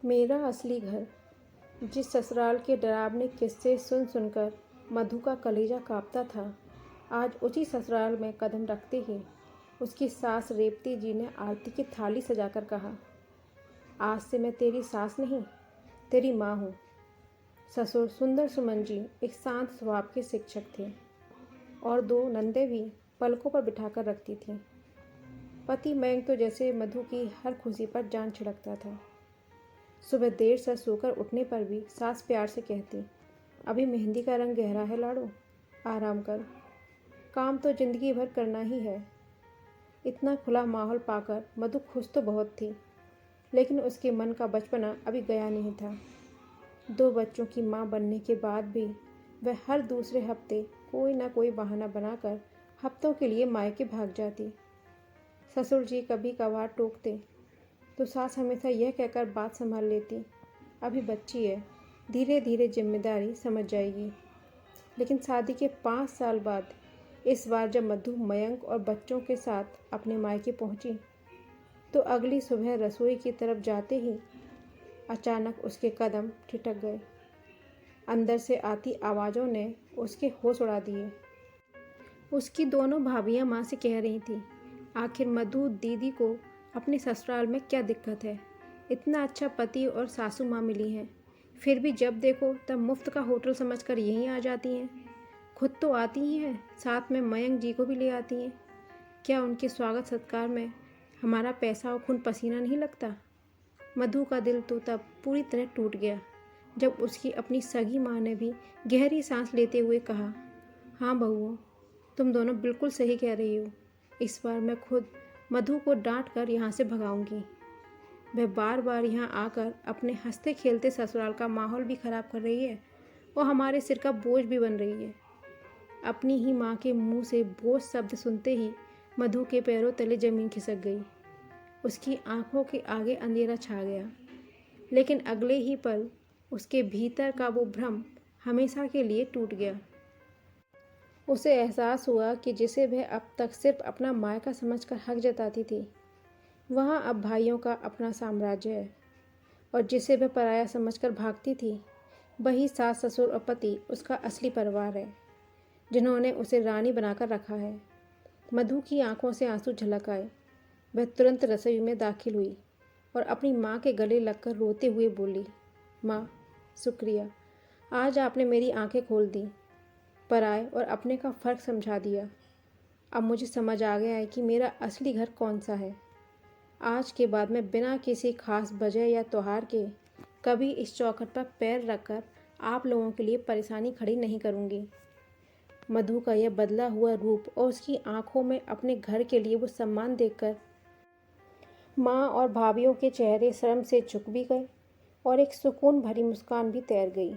मेरा असली घर। जिस ससुराल के डरावने किस्से सुन सुनकर मधु का कलेजा कांपता था, आज उसी ससुराल में कदम रखते ही उसकी सास रेवती जी ने आरती की थाली सजाकर कहा, आज से मैं तेरी सास नहीं, तेरी माँ हूँ। ससुर सुंदर सुमन जी एक शांत स्वभाव के शिक्षक थे और दो नंदे भी पलकों पर बिठाकर रखती थीं। पति मयंक तो जैसे मधु की हर खुशी पर जान छिड़कता था। सुबह देर से सोकर उठने पर भी सास प्यार से कहती, अभी मेहंदी का रंग गहरा है लाडो, आराम कर, काम तो जिंदगी भर करना ही है। इतना खुला माहौल पाकर मधु खुश तो बहुत थी, लेकिन उसके मन का बचपना अभी गया नहीं था। 2 बच्चों की माँ बनने के बाद भी वह हर दूसरे हफ्ते कोई ना कोई बहाना बनाकर हफ्तों के लिए मायके भाग जाती। ससुर जी कभी कभार टोकते तो सास हमेशा यह कहकर बात संभाल लेती, अभी बच्ची है, धीरे धीरे जिम्मेदारी समझ जाएगी। लेकिन शादी के 5 साल बाद इस बार जब मधु मयंक और बच्चों के साथ अपने मायके पहुंची, तो अगली सुबह रसोई की तरफ जाते ही अचानक उसके कदम ठिठक गए। अंदर से आती आवाज़ों ने उसके होश उड़ा दिए। उसकी दोनों भाभियां माँ से कह रही थी, आखिर मधु दीदी को अपने ससुराल में क्या दिक्कत है? इतना अच्छा पति और सासू माँ मिली हैं, फिर भी जब देखो तब मुफ्त का होटल समझकर यहीं आ जाती हैं। खुद तो आती ही हैं, साथ में मयंक जी को भी ले आती हैं। क्या उनके स्वागत सत्कार में हमारा पैसा और खून पसीना नहीं लगता? मधु का दिल तो तब पूरी तरह टूट गया जब उसकी अपनी सगी माँ ने भी गहरी सांस लेते हुए कहा, हाँ बहुओं, तुम दोनों बिल्कुल सही कह रही हो। इस बार मैं खुद मधु को डांट कर यहाँ से भगाऊंगी। वह बार बार यहाँ आकर अपने हंसते खेलते ससुराल का माहौल भी खराब कर रही है और हमारे सिर का बोझ भी बन रही है। अपनी ही माँ के मुंह से बोझ शब्द सुनते ही मधु के पैरों तले जमीन खिसक गई। उसकी आंखों के आगे अंधेरा छा गया, लेकिन अगले ही पल उसके भीतर का वो भ्रम हमेशा के लिए टूट गया। उसे एहसास हुआ कि जिसे वह अब तक सिर्फ अपना मायका समझकर हक जताती थी, वहाँ अब भाइयों का अपना साम्राज्य है, और जिसे वह पराया समझकर भागती थी, वही सास ससुर और पति उसका असली परिवार है, जिन्होंने उसे रानी बनाकर रखा है। मधु की आंखों से आंसू झलक आए। वह तुरंत रसोई में दाखिल हुई और अपनी माँ के गले लगकर रोते हुए बोली, माँ, शुक्रिया, आज आपने मेरी आंखें खोल दी, पराए और अपने का फ़र्क समझा दिया। अब मुझे समझ आ गया है कि मेरा असली घर कौन सा है। आज के बाद मैं बिना किसी खास वजह या त्योहार के कभी इस चौखट पर पैर रखकर आप लोगों के लिए परेशानी खड़ी नहीं करूँगी। मधु का यह बदला हुआ रूप और उसकी आंखों में अपने घर के लिए वो सम्मान देखकर माँ और भाभियों के चेहरे शर्म से झुक भी गए और एक सुकून भरी मुस्कान भी तैर गई।